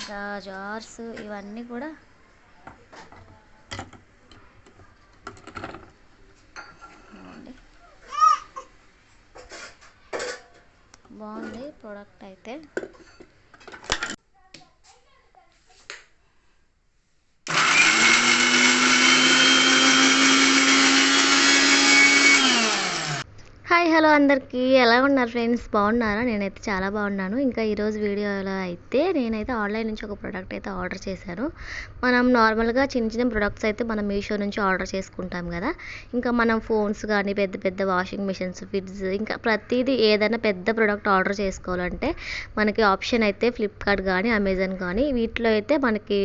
Jars ఇవన్నీ కూడా బాగుంది ప్రోడక్ట్ అయితే. హాయ్ హలో అందరికీ, ఎలా ఉన్నారు ఫ్రెండ్స్? బాగున్నారా? నేనైతే చాలా బాగున్నాను. ఇంకా ఈరోజు వీడియోలో అయితే నేనైతే ఆన్లైన్ నుంచి ఒక ప్రోడక్ట్ అయితే ఆర్డర్ చేశాను. మనం నార్మల్గా చిన్న చిన్న ప్రొడక్ట్స్ అయితే మనం మీషో నుంచి ఆర్డర్ చేసుకుంటాం కదా. ఇంకా మనం ఫోన్స్ కానీ పెద్ద పెద్ద వాషింగ్ మిషన్స్, ఫ్రిడ్జ్, ఇంకా ప్రతిదీ ఏదైనా పెద్ద ప్రోడక్ట్ ఆర్డర్ చేసుకోవాలంటే మనకి ఆప్షన్ అయితే ఫ్లిప్కార్ట్ కానీ అమెజాన్ కానీ వీటిలో అయితే మనకి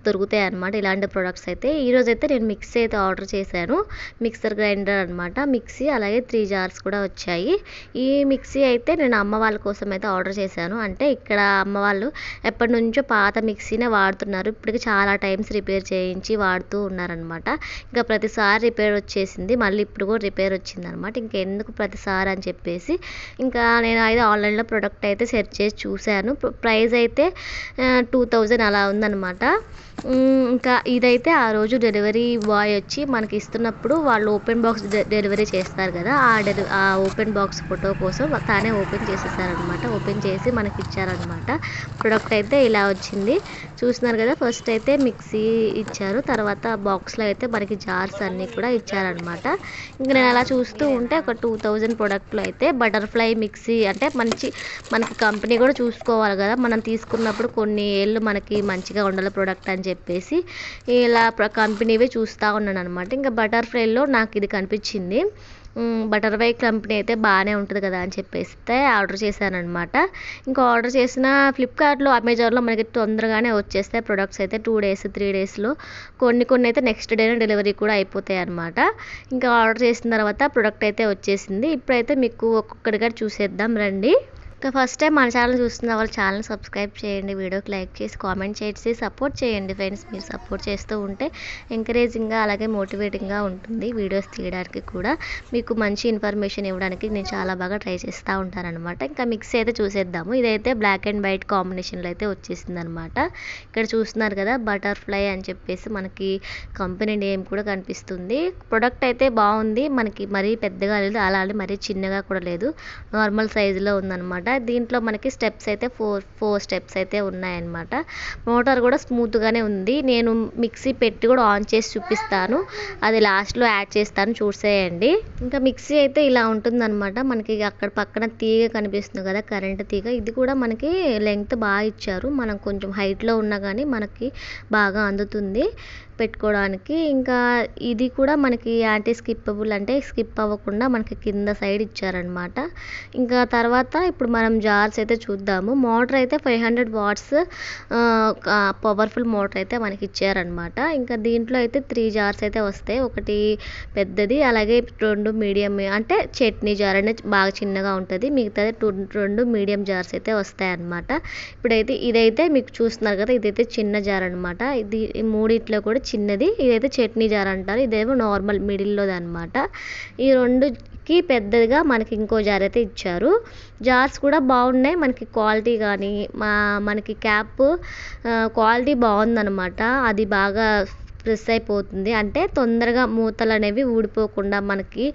దొరుకుతాయి అన్నమాట ఇలాంటి ప్రొడక్ట్స్ అయితే. ఈరోజు అయితే నేను మిక్సీ అయితే ఆర్డర్ చేశాను. మిక్సర్ గ్రైండర్ అనమాట, మిక్సీ, అలాగే 3 జార్స్ కూడా వచ్చాయి. ఈ మిక్సీ అయితే నేను అమ్మ వాళ్ళ కోసం అయితే ఆర్డర్ చేశాను. అంటే ఇక్కడ అమ్మ వాళ్ళు ఎప్పటి నుంచో పాత మిక్సీనే వాడుతున్నారు. ఇప్పటికి చాలా టైమ్స్ రిపేర్ చేయించి వాడుతూ ఉన్నారనమాట. ఇంకా ప్రతిసారి రిపేర్ వచ్చేసింది, మళ్ళీ ఇప్పుడు కూడా రిపేర్ వచ్చిందనమాట. ఇంకెందుకు ప్రతిసారి అని చెప్పేసి ఇంకా నేను అయితే ఆన్లైన్లో ప్రోడక్ట్ అయితే సెర్చ్ చేసి చూశాను. ప్రైస్ అయితే 2000 అలా ఉందన్నమాట. ఇంకా ఇదైతే ఆ రోజు డెలివరీ బాయ్ వచ్చి మనకి ఇస్తున్నప్పుడు వాళ్ళు ఓపెన్ బాక్స్ డెలివరీ చేస్తారు కదా, ఆ ఓపెన్ బాక్స్ ఫోటో కోసం తానే ఓపెన్ చేసేసారనమాట. ఓపెన్ చేసి మనకి ఇచ్చారనమాట. ప్రొడక్ట్ అయితే ఇలా వచ్చింది, చూస్తున్నారు కదా. ఫస్ట్ అయితే మిక్సీ ఇచ్చారు, తర్వాత బాక్స్లో అయితే మనకి జార్స్ అన్నీ కూడా ఇచ్చారనమాట. ఇంకా నేను అలా చూస్తూ ఉంటే ఒక 2000 ప్రొడక్ట్లో అయితే బటర్ఫ్లై మిక్సీ, అంటే మనకి కంపెనీ కూడా చూసుకోవాలి కదా, మనం తీసుకున్నప్పుడు కొన్ని ఏళ్ళు మనకి మంచిగా ఉండాలి ప్రొడక్ట్ అని చెప్పేసి ఇలా కంపెనీవే చూస్తూ ఉన్నాను అనమాట. ఇంకా బటర్ఫ్లైలో నాకు ఇది కనిపించింది. బటర్ఫ్లై కంపెనీ అయితే బాగానే ఉంటుంది కదా అని చెప్పేస్తే ఆర్డర్ చేశానమాట. ఇంకా ఆర్డర్ చేసిన ఫ్లిప్కార్ట్లో, అమెజాన్లో మనకి తొందరగానే వచ్చేస్తాయి ప్రొడక్ట్స్ అయితే. 2 days 3 daysలో, కొన్ని అయితే నెక్స్ట్ డేనే డెలివరీ కూడా అయిపోతాయి అనమాట. ఇంకా ఆర్డర్ చేసిన తర్వాత ప్రొడక్ట్ అయితే వచ్చేసింది. ఇప్పుడైతే మీకు ఒక్కొక్కటిగా చూసేద్దాం రండి. ఇంకా ఫస్ట్ టైం మన ఛానల్ చూస్తున్న వాళ్ళు ఛానల్ సబ్స్క్రైబ్ చేయండి, వీడియోకి లైక్ చేసి కామెంట్ చేసి సపోర్ట్ చేయండి ఫ్రెండ్స్. మీరు సపోర్ట్ చేస్తూ ఉంటే ఎంకరేజింగ్గా అలాగే మోటివేటింగ్గా ఉంటుంది వీడియోస్ తీయడానికి కూడా. మీకు మంచి ఇన్ఫర్మేషన్ ఇవ్వడానికి నేను చాలా బాగా ట్రై చేస్తూ ఉంటానన్నమాట. ఇంకా మిక్సీ అయితే చూసేద్దాము. ఇదైతే బ్లాక్ అండ్ వైట్ కాంబినేషన్లో అయితే వచ్చేసింది అనమాట. ఇక్కడ చూస్తున్నారు కదా బటర్ఫ్లై అని చెప్పేసి మనకి కంపెనీ నేమ్ కూడా కనిపిస్తుంది. ప్రొడక్ట్ అయితే బాగుంది, మనకి మరీ పెద్దగా లేదు, అలాగే మరీ చిన్నగా కూడా లేదు, నార్మల్ సైజులో ఉందన్నమాట. దీంట్లో మనకి స్టెప్స్ అయితే 4 స్టెప్స్ అయితే ఉన్నాయన్నమాట. మోటార్ కూడా స్మూత్గానే ఉంది. నేను మిక్సీ పెట్టి కూడా ఆన్ చేసి చూపిస్తాను, అది లాస్ట్లో యాడ్ చేస్తాను, చూసేయండి. ఇంకా మిక్సీ అయితే ఇలా ఉంటుందన్నమాట. మనకి అక్కడ పక్కన తీగ కనిపిస్తుంది కదా, కరెంట్ తీగ, ఇది కూడా మనకి లెంగ్త్ బాగా ఇచ్చారు. మనం కొంచెం హైట్లో ఉన్నా కానీ మనకి బాగా అందుతుంది పెట్టుకోవడానికి. ఇంకా ఇది కూడా మనకి యాంటీ స్కిప్పబుల్, అంటే స్కిప్ అవ్వకుండా మనకి కింద సైడ్ ఇచ్చారనమాట. ఇంకా తర్వాత ఇప్పుడు మనం జార్స్ అయితే చూద్దాము. మోటార్ అయితే 500 watts పవర్ఫుల్ మోటార్ అయితే మనకి ఇచ్చారనమాట. ఇంకా దీంట్లో అయితే 3 జార్స్ అయితే వస్తాయి. ఒకటి పెద్దది, అలాగే 2 మీడియం, అంటే చట్నీ జార్ అనేది బాగా చిన్నగా ఉంటుంది, మిగతాది 2 మీడియం జార్స్ అయితే వస్తాయి అన్నమాట. ఇప్పుడైతే ఇదైతే మీకు చూస్తున్నారు కదా, ఇదైతే చిన్న జార్ అనమాట. ఇది మూడిట్లో కూడా చిన్నది. ఇదైతే చట్నీ జార్ అంటారు, ఇదేమో నార్మల్ మిడిల్లోది అనమాట. ఈ రెండుకి పెద్దదిగా మనకి ఇంకో జార్ అయితే ఇచ్చారు. జార్స్ కూడా బాగున్నాయి, మనకి క్వాలిటీ కానీ మనకి క్యాప్ క్వాలిటీ బాగుందన్నమాట. అది బాగా ప్రెస్ అయిపోతుంది, అంటే తొందరగా మూతలు అనేవి ఊడిపోకుండా మనకి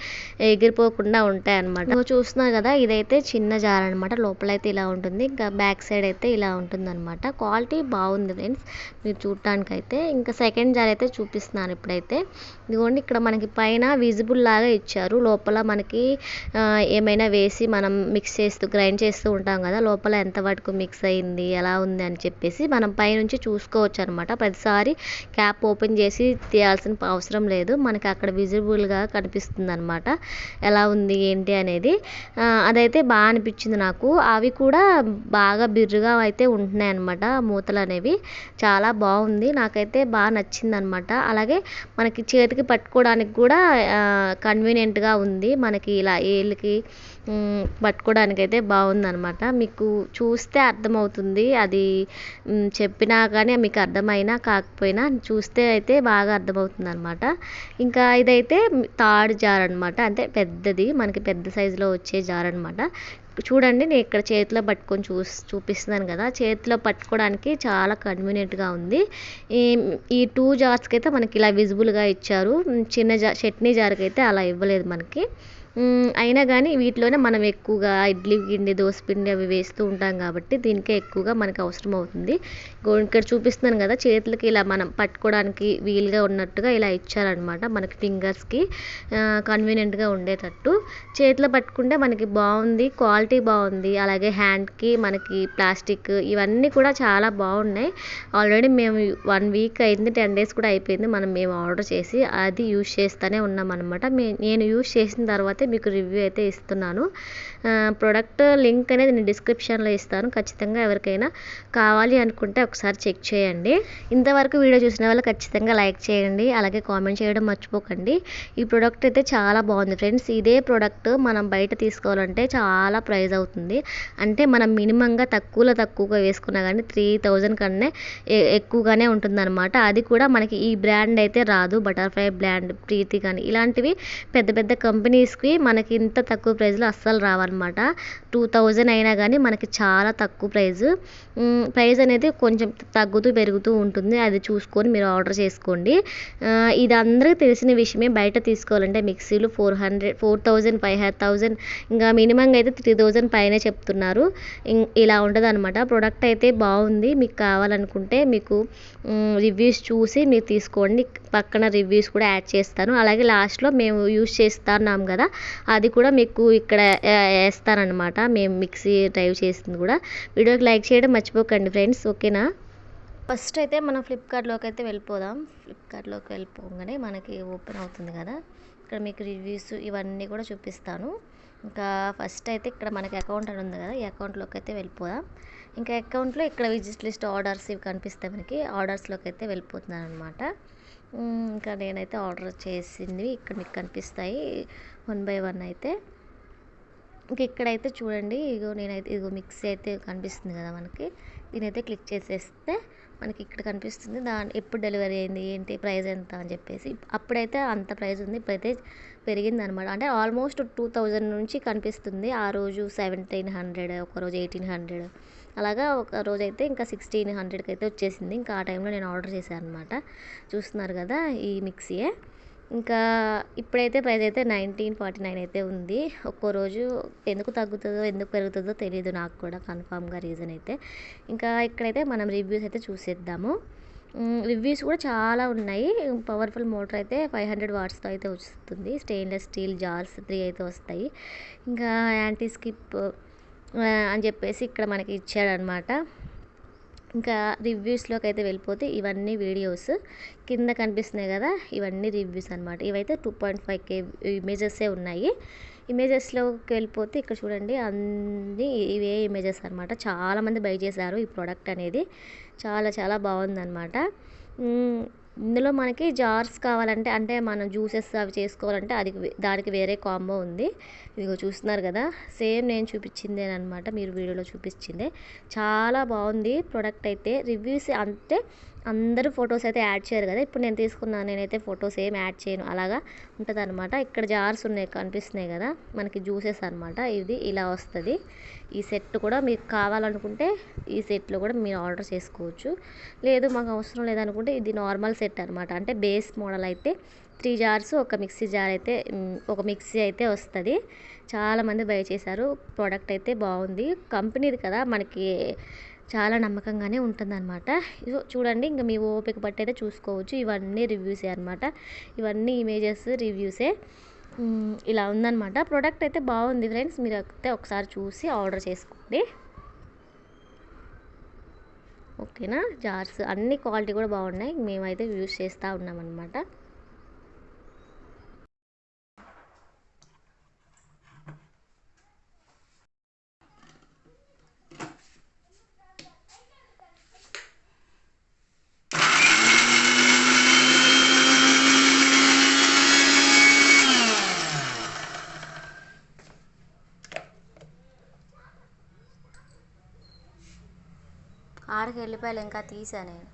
ఎగిరిపోకుండా ఉంటాయి అన్నమాట. చూస్తున్నారు కదా, ఇదైతే చిన్న జార్ అనమాట. లోపలైతే ఇలా ఉంటుంది, ఇంకా బ్యాక్ సైడ్ అయితే ఇలా ఉంటుంది అనమాట. క్వాలిటీ బాగుంది ఫ్రెండ్స్ మీరు చూడటానికైతే. ఇంకా సెకండ్ జార్ అయితే చూపిస్తున్నాను ఇప్పుడైతే. ఇదిగోండి, ఇక్కడ మనకి పైన విజిబుల్ లాగా ఇచ్చారు. లోపల మనకి ఏమైనా వేసి మనం మిక్స్ చేస్తూ గ్రైండ్ చేస్తూ ఉంటాం కదా, లోపల ఎంత వరకు మిక్స్ అయింది ఎలా ఉంది అని చెప్పేసి మనం పైనుంచి చూసుకోవచ్చు అనమాట. ప్రతిసారి క్యాప్ ఓపెన్ చేసి తీయాల్సిన అవసరం లేదు, మనకి అక్కడ విజిబుల్గా కనిపిస్తుంది అనమాట ఎలా ఉంది ఏంటి అనేది. అదైతే బాగా అనిపించింది నాకు. అవి కూడా బాగా బిర్రుగా అయితే ఉంటున్నాయి అనమాట మూతలు అనేవి. చాలా బాగుంది, నాకైతే బాగా నచ్చింది అనమాట. అలాగే మనకి చేతికి పట్టుకోవడానికి కూడా కన్వీనియంట్గా ఉంది, మనకి ఇలా ఏళ్ళకి పట్టుకోవడానికి అయితే బాగుందనమాట. మీకు చూస్తే అర్థమవుతుంది, అది చెప్పినా కానీ మీకు అర్థమైనా కాకపోయినా చూస్తే అయితే బాగా అర్థమవుతుంది అనమాట. ఇంకా ఇదైతే థర్డ్ జార్ అనమాట, అంటే పెద్దది, మనకి పెద్ద సైజులో వచ్చే జార్ అనమాట. చూడండి నేను ఇక్కడ చేతిలో పట్టుకొని చూపిస్తున్నాను కదా, చేతిలో పట్టుకోవడానికి చాలా కన్వీనియంట్గా ఉంది. ఈ ఈ 2 జార్స్కి అయితే మనకి ఇలా విజిబుల్గా ఇచ్చారు. చిన్న చట్నీ జార్కి అయితే అలా ఇవ్వలేదు మనకి. అయినా కానీ వీటిలోనే మనం ఎక్కువగా ఇడ్లీ పిండి, దోశ పిండి అవి వేస్తూ ఉంటాం కాబట్టి దీనికే ఎక్కువగా మనకు అవసరం అవుతుంది. ఇక్కడ చూపిస్తున్నాను కదా, చేతులకి ఇలా మనం పట్టుకోవడానికి వీలుగా ఉన్నట్టుగా ఇలా ఇచ్చారనమాట మనకి ఫింగర్స్కి కన్వీనియంట్గా ఉండేటట్టు. చేతిలో పట్టుకుంటే మనకి బాగుంది, క్వాలిటీ బాగుంది. అలాగే హ్యాండ్కి మనకి ప్లాస్టిక్ ఇవన్నీ కూడా చాలా బాగున్నాయి. ఆల్రెడీ మేము 1 వీక్ అయింది, 10 డేస్ కూడా అయిపోయింది మేము ఆర్డర్ చేసి. అది యూజ్ చేస్తూనే ఉన్నాం అనమాట. నేను యూజ్ చేసిన తర్వాతే మీకు రివ్యూ అయితే ఇస్తున్నాను. ప్రోడక్ట్ లింక్ అనేది నేను డిస్క్రిప్షన్లో ఇస్తాను. ఖచ్చితంగా ఎవరికైనా కావాలి అనుకుంటే ఒకసారి చెక్ చేయండి. ఇంతవరకు వీడియో చూసిన వాళ్ళు ఖచ్చితంగా లైక్ చేయండి, అలాగే కామెంట్ చేయడం మర్చిపోకండి. ఈ ప్రోడక్ట్ అయితే చాలా బాగుంది ఫ్రెండ్స్. ఇదే ప్రోడక్ట్ మనం బయట తీసుకోవాలంటే చాలా ప్రైస్ అవుతుంది. అంటే మనం మినిమంగా తక్కువగా వేసుకున్నా కానీ 3000 కన్నా ఎక్కువగానే ఉంటుందన్నమాట. అది కూడా మనకి ఈ బ్రాండ్ అయితే రాదు. బటర్ఫ్లై బ్రాండ్, ప్రీతి కానీ ఇలాంటివి పెద్ద పెద్ద కంపెనీస్కి మనకి ఇంత తక్కువ ప్రైస్లో అస్సలు రావన్నమాట. 2000 అయినా కానీ మనకి చాలా తక్కువ ప్రైస్ అనేది కొంచెం తగ్గుతూ పెరుగుతూ ఉంటుంది. అది చూసుకొని మీరు ఆర్డర్ చేసుకోండి. ఇది అందరికీ తెలిసిన విషయమే. బయట తీసుకోవాలంటే మిక్సీలు 4000, 5000, ఇంకా మినిమంగా అయితే 3000 పైనే చెప్తున్నారు. ఇలా ఉంటుంది అనమాట. ప్రోడక్ట్ అయితే బాగుంది. మీకు కావాలనుకుంటే మీకు రివ్యూస్ చూసి మీరు తీసుకోండి. పక్కన రివ్యూస్ కూడా యాడ్ చేస్తాను. అలాగే లాస్ట్లో మేము యూజ్ చేస్తున్నాం కదా, అది కూడా మీకు ఇక్కడ వేస్తానన్నమాట. మేము మిక్సీ డ్రైవ్ చేసింది కూడా. వీడియోకి లైక్ చేయడం మర్చిపోకండి ఫ్రెండ్స్, ఓకేనా. ఫస్ట్ అయితే మనం ఫ్లిప్కార్ట్లోకి అయితే వెళ్ళిపోదాం. ఫ్లిప్కార్ట్లోకి వెళ్ళిపోగానే మనకి ఓపెన్ అవుతుంది కదా, ఇక్కడ మీకు రివ్యూస్ ఇవన్నీ కూడా చూపిస్తాను. ఇంకా ఫస్ట్ అయితే ఇక్కడ మనకి అకౌంట్ అని ఉంది కదా, ఈ అకౌంట్లోకి అయితే వెళ్ళిపోదాం. ఇంకా అకౌంట్లో ఇక్కడ విజిట్ లిస్ట్, ఆర్డర్స్ ఇవి కనిపిస్తాయి మనకి. ఆర్డర్స్లోకి అయితే వెళ్ళిపోతున్నాను అనమాట. ఇంకా నేనైతే ఆర్డర్ చేసింది ఇక్కడ మీకు కనిపిస్తాయి 1 by 1 అయితే. ఇంక ఇక్కడైతే చూడండి, ఇగో మిక్సీ అయితే కనిపిస్తుంది కదా మనకి. దీనైతే క్లిక్ చేసేస్తే మనకి ఇక్కడ కనిపిస్తుంది ఎప్పుడు డెలివరీ అయింది, ఏంటి, ప్రైస్ ఎంత అని చెప్పేసి. అప్పుడైతే అంత ప్రైస్ ఉంది, ఇప్పుడైతే పెరిగింది అనమాట. అంటే ఆల్మోస్ట్ 2000 నుంచి కనిపిస్తుంది. ఆ రోజు 1700, ఒకరోజు 1800, అలాగా ఒక రోజు అయితే ఇంకా 1600కి అయితే వచ్చేసింది. ఇంకా ఆ టైంలో నేను ఆర్డర్ చేశాను అనమాట. చూస్తున్నారు కదా ఈ మిక్సీయే. ఇంకా ఇప్పుడైతే ప్రైస్ అయితే 1949 అయితే ఉంది. ఒక్కో రోజు ఎందుకు తగ్గుతుందో ఎందుకు పెరుగుతుందో తెలియదు నాకు కూడా కన్ఫామ్గా రీజన్ అయితే. ఇంకా ఇక్కడైతే మనం రివ్యూస్ అయితే చూసేద్దాము. రివ్యూస్ కూడా చాలా ఉన్నాయి. పవర్ఫుల్ మోటార్ అయితే 500 వాట్స్తో అయితే వస్తుంది. స్టెయిన్లెస్ స్టీల్ జార్స్ 3 అయితే వస్తాయి. ఇంకా యాంటీ స్కిప్ అని చెప్పేసి ఇక్కడ మనకి ఇచ్చాడనమాట. ఇంకా రివ్యూస్లోకి అయితే వెళ్ళిపోతే ఇవన్నీ వీడియోస్ కింద కనిపిస్తున్నాయి కదా, ఇవన్నీ రివ్యూస్ అనమాట. ఇవైతే 2.5K ఇమేజెస్సే ఉన్నాయి. ఇమేజెస్లోకి వెళ్ళిపోతే ఇక్కడ చూడండి అన్నీ ఇవే ఇమేజెస్ అనమాట. చాలామంది బై చేశారు ఈ ప్రోడక్ట్ అనేది. చాలా చాలా బాగుందన్నమాట. ఇందులో మనకి జార్స్ కావాలంటే, అంటే మనం జ్యూసెస్ అవి చేసుకోవాలంటే దానికి వేరే కాంబో ఉంది. ఇదిగో చూస్తున్నారు కదా, సేమ్ నేను చూపించిందేనమాట, మీరు వీడియోలో చూపించిందే. చాలా బాగుంది ప్రోడక్ట్ అయితే. రివ్యూస్ అంటే అందరూ ఫొటోస్ అయితే యాడ్ చేయరు కదా, ఇప్పుడు నేను తీసుకున్నాను, నేనైతే ఫొటోస్ ఏం యాడ్ చేయను, అలాగా ఉంటుంది అనమాట. ఇక్కడ జార్స్ ఉన్నాయి కనిపిస్తున్నాయి కదా మనకి, జ్యూసెస్ అనమాట. ఇది ఇలా వస్తుంది. ఈ సెట్ కూడా మీకు కావాలనుకుంటే ఈ సెట్లో కూడా మీరు ఆర్డర్ చేసుకోవచ్చు. లేదు మాకు అవసరం లేదనుకుంటే ఇది నార్మల్ సెట్ అనమాట. అంటే బేస్ మోడల్ అయితే 3 జార్స్, ఒక మిక్సీ జార్ అయితే, ఒక మిక్సీ అయితే వస్తుంది. చాలామంది బై చేశారు. ప్రోడక్ట్ అయితే బాగుంది, కంపెనీది కదా మనకి చాలా నమ్మకంగానే ఉంటుందన్నమాట. ఇదో చూడండి, ఇంకా మీ ఓపిక పట్టి అయితే చూసుకోవచ్చు. ఇవన్నీ రివ్యూసే అనమాట, ఇవన్నీ ఇమేజెస్ రివ్యూసే. ఇలా ఉందన్నమాట. ప్రోడక్ట్ అయితే బాగుంది ఫ్రెండ్స్, మీరు అయితే ఒకసారి చూసి ఆర్డర్ చేసుకోండి, ఓకేనా. జార్స్ అన్ని క్వాలిటీ కూడా బాగున్నాయి, మేమైతే యూజ్ చేస్తూ ఉన్నామన్నమాట. ఆడికి వెళ్ళిపోయాలి, ఇంకా తీసా నేను.